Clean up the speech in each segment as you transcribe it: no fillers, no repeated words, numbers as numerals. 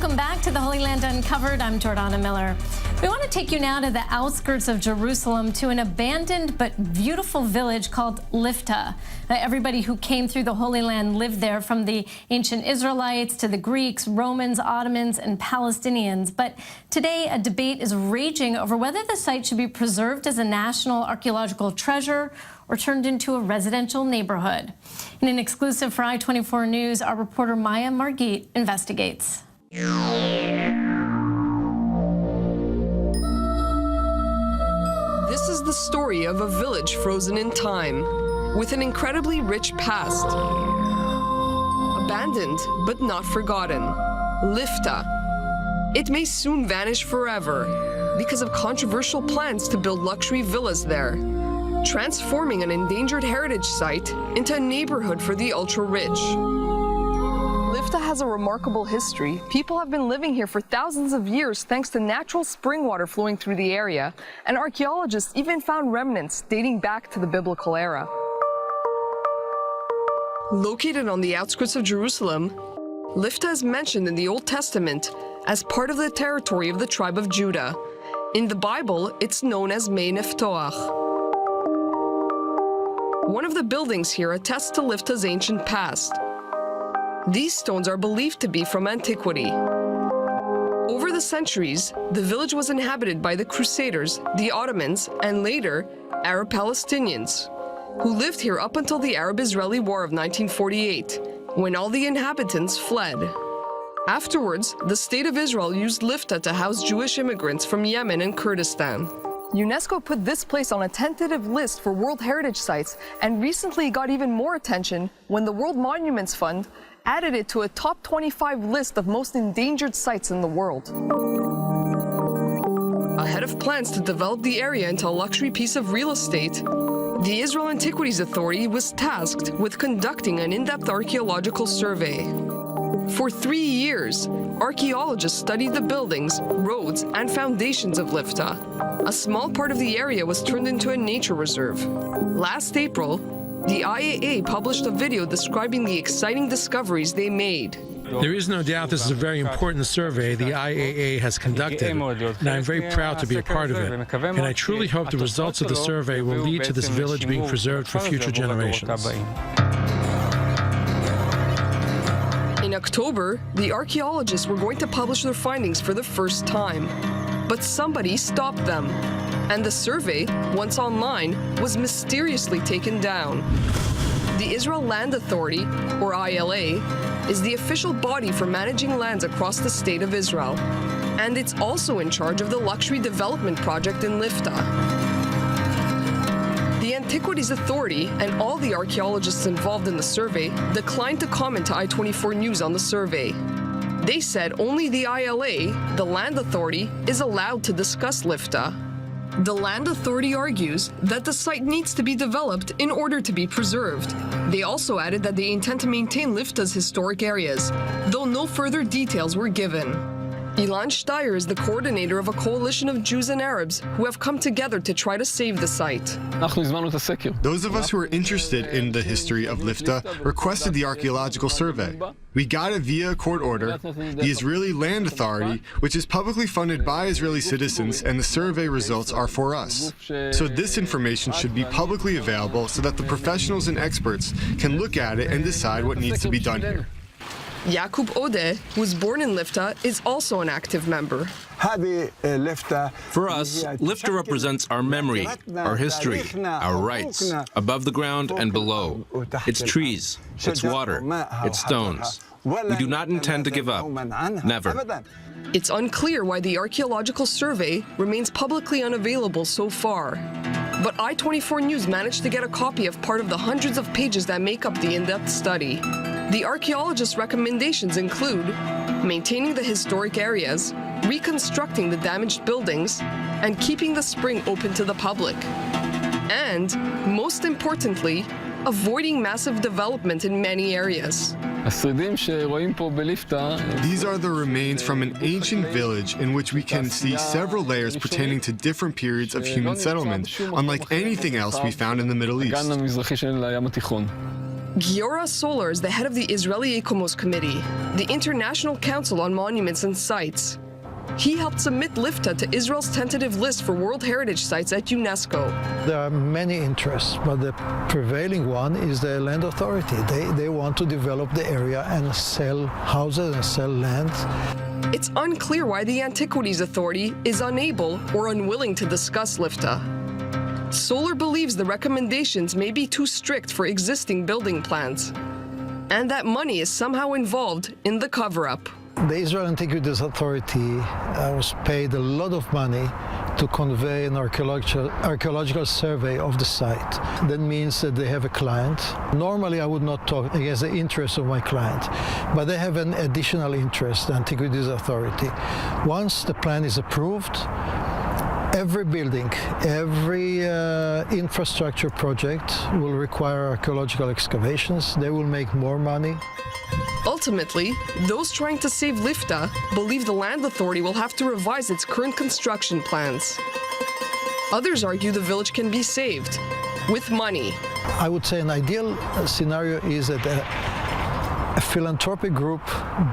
Welcome back to the Holy Land Uncovered. I'm Jordana Miller. We want to take you now to the outskirts of Jerusalem to an abandoned but beautiful village called Lifta. Everybody who came through the Holy Land lived there, from the ancient Israelites to the Greeks, Romans, Ottomans, and Palestinians. But today, a debate is raging over whether the site should be preserved as a national archaeological treasure or turned into a residential neighborhood. In an exclusive for I-24 News, our reporter Maya Margit investigates. This is the story of a village frozen in time, with an incredibly rich past. Abandoned, but not forgotten. Lifta. It may soon vanish forever because of controversial plans to build luxury villas there, transforming an endangered heritage site into a neighborhood for the ultra-rich. Lifta has a remarkable history. People have been living here for thousands of years thanks to natural spring water flowing through the area, and archaeologists even found remnants dating back to the biblical era. Located on the outskirts of Jerusalem, Lifta is mentioned in the Old Testament as part of the territory of the tribe of Judah. In the Bible, it's known as Mei Neftoach. One of the buildings here attests to Lifta's ancient past. These stones are believed to be from antiquity. Over the centuries, the village was inhabited by the Crusaders, the Ottomans, and later, Arab Palestinians, who lived here up until the Arab-Israeli War of 1948, when all the inhabitants fled. Afterwards, the State of Israel used Lifta to house Jewish immigrants from Yemen and Kurdistan. UNESCO put this place on a tentative list for World Heritage Sites, and recently got even more attention when the World Monuments Fund added it to a top 25 list of most endangered sites in the world. Ahead of plans to develop the area into a luxury piece of real estate, the Israel Antiquities Authority was tasked with conducting an in-depth archaeological survey. For 3 years, archaeologists studied the buildings, roads, and foundations of Lifta. A small part of the area was turned into a nature reserve. Last April, the IAA published a video describing the exciting discoveries they made. There is no doubt this is a very important survey the IAA has conducted, and I'm very proud to be a part of it. And I truly hope the results of the survey will lead to this village being preserved for future generations. In October, the archaeologists were going to publish their findings for the first time, but somebody stopped them, and the survey, once online, was mysteriously taken down. The Israel Land Authority, or ILA, is the official body for managing lands across the State of Israel, and it's also in charge of the luxury development project in Lifta. The Antiquities Authority and all the archaeologists involved in the survey declined to comment to I-24 News on the survey. They said only the ILA, the Land Authority, is allowed to discuss Lifta. The Land Authority argues that the site needs to be developed in order to be preserved. They also added that they intend to maintain Lifta's historic areas, though no further details were given. Ilan Steyer is the coordinator of a coalition of Jews and Arabs who have come together to try to save the site. Those of us who are interested in the history of Lifta requested the archaeological survey. We got it via a court order. The Israeli Land Authority, which is publicly funded by Israeli citizens, and the survey results are for us. So this information should be publicly available so that the professionals and experts can look at it and decide what needs to be done here. Yakub Odeh, who was born in Lifta, is also an active member. For us, Lifta represents our memory, our history, our rights, above the ground and below. It's trees, it's water, it's stones. We do not intend to give up. Never. It's unclear why the archaeological survey remains publicly unavailable so far. But I-24 News managed to get a copy of part of the hundreds of pages that make up the in-depth study. The archaeologists' recommendations include maintaining the historic areas, reconstructing the damaged buildings, and keeping the spring open to the public. And, most importantly, avoiding massive development in many areas. These are the remains from an ancient village in which we can see several layers pertaining to different periods of human settlement, unlike anything else we found in the Middle East. Giora Solar is the head of the Israeli ECOMOS Committee, the International Council on Monuments and Sites. He helped submit Lifta to Israel's tentative list for World Heritage Sites at UNESCO. There are many interests, but the prevailing one is the land authority. They want to develop the area and sell houses and sell land. It's unclear why the Antiquities Authority is unable or unwilling to discuss Lifta. Solar believes the recommendations may be too strict for existing building plans, and that money is somehow involved in the cover-up. The Israel Antiquities Authority was paid a lot of money to convey an archaeological survey of the site. That means that they have a client. Normally, I would not talk against the interests of my client, but they have an additional interest, the Antiquities Authority. Once the plan is approved, every building, every infrastructure project will require archaeological excavations. They will make more money. Ultimately, those trying to save Lifta believe the land authority will have to revise its current construction plans. Others argue the village can be saved with money. I would say an ideal scenario is that a philanthropic group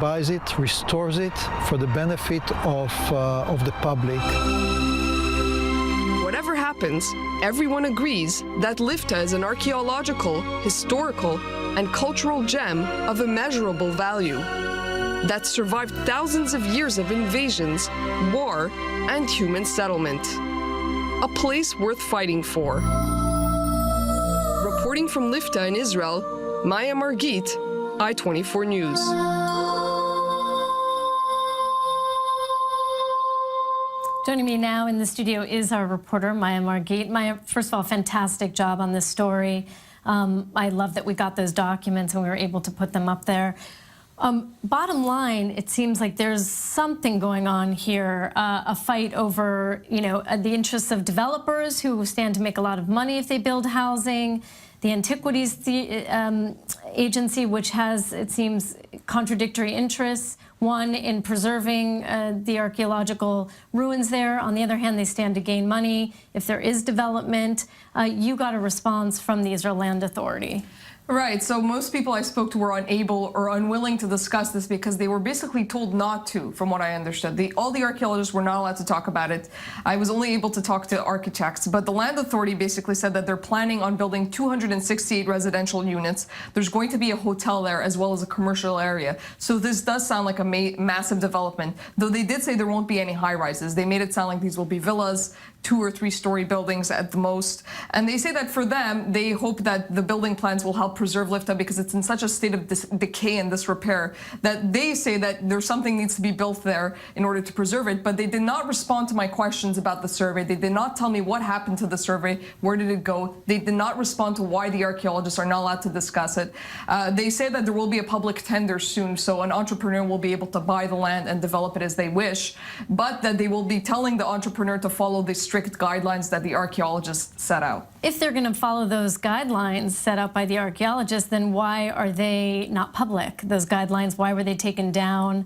buys it, restores it for the benefit of the public. Whatever happens, everyone agrees that Lifta is an archaeological, historical, and cultural gem of immeasurable value that survived thousands of years of invasions, war, and human settlement. A place worth fighting for. Reporting from Lifta in Israel, Maya Margit, I-24 News. Joining me now in the studio is our reporter, Maya Margit. Maya, first of all, fantastic job on this story. I love that we got those documents and we were able to put them up there. Bottom line, it seems like there's something going on here, a fight over, the interests of developers who stand to make a lot of money if they build housing, the Antiquities Agency, which has, it seems, contradictory interests. One, in preserving the archaeological ruins there. On the other hand, they stand to gain money if there is development. You got a response from the Israel Land Authority. Right, so most people I spoke to were unable or unwilling to discuss this because they were basically told not to, from what I understood. All the archaeologists were not allowed to talk about it. I was only able to talk to architects, but the Land Authority basically said that they're planning on building 268 residential units. There's going to be a hotel there as well as a commercial area. So this does sound like a massive development, though they did say there won't be any high-rises. They made it sound like these will be villas, 2- or 3-story buildings at the most. And they say that for them, they hope that the building plans will help preserve Lifta because it's in such a state of decay and disrepair that they say that there's something needs to be built there in order to preserve it. But they did not respond to my questions about the survey. They did not tell me what happened to the survey, where did it go. They did not respond to why the archaeologists are not allowed to discuss it. They say that there will be a public tender soon, so an entrepreneur will be able to buy the land and develop it as they wish, but that they will be telling the entrepreneur to follow the strict guidelines that the archaeologists set out. If they're going to follow those guidelines set out by the archaeologists, then why are they not public? Those guidelines, why were they taken down?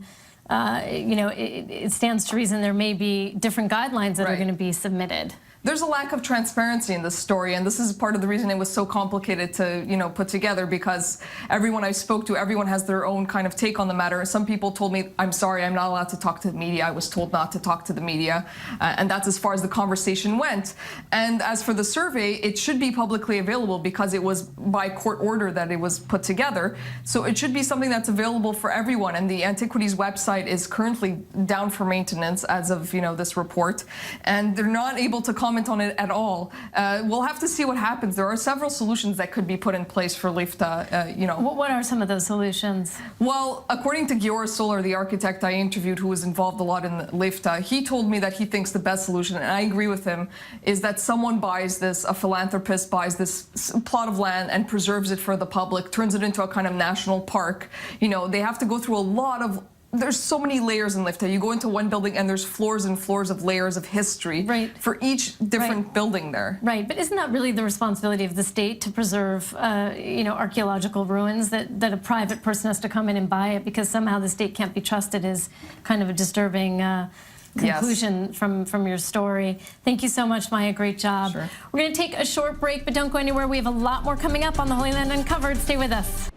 It stands to reason there may be different guidelines that are going to be submitted. There's a lack of transparency in this story, and this is part of the reason it was so complicated to, put together, because everyone I spoke to, everyone has their own kind of take on the matter. Some people told me, I'm sorry, I'm not allowed to talk to the media. I was told not to talk to the media, and that's as far as the conversation went. And as for the survey, it should be publicly available because it was by court order that it was put together. So it should be something that's available for everyone, and the Antiquities website is currently down for maintenance as of, this report, and they're not able to comment on it at all. We'll have to see what happens. There are several solutions that could be put in place for Lifta, What are some of those solutions? Well, according to Giora Solar, the architect I interviewed who was involved a lot in Lifta, he told me that he thinks the best solution, and I agree with him, is that someone buys this, a philanthropist buys this plot of land and preserves it for the public, turns it into a kind of national park. They have to go through a lot of there's so many layers in Lifta. You go into one building and there's floors and floors of layers of history for each different building there. Right, but isn't that really the responsibility of the state to preserve, archaeological ruins, that a private person has to come in and buy it because somehow the state can't be trusted is kind of a disturbing conclusion from your story. Thank you so much, Maya. Great job. Sure. We're going to take a short break, but don't go anywhere. We have a lot more coming up on the Holy Land Uncovered. Stay with us.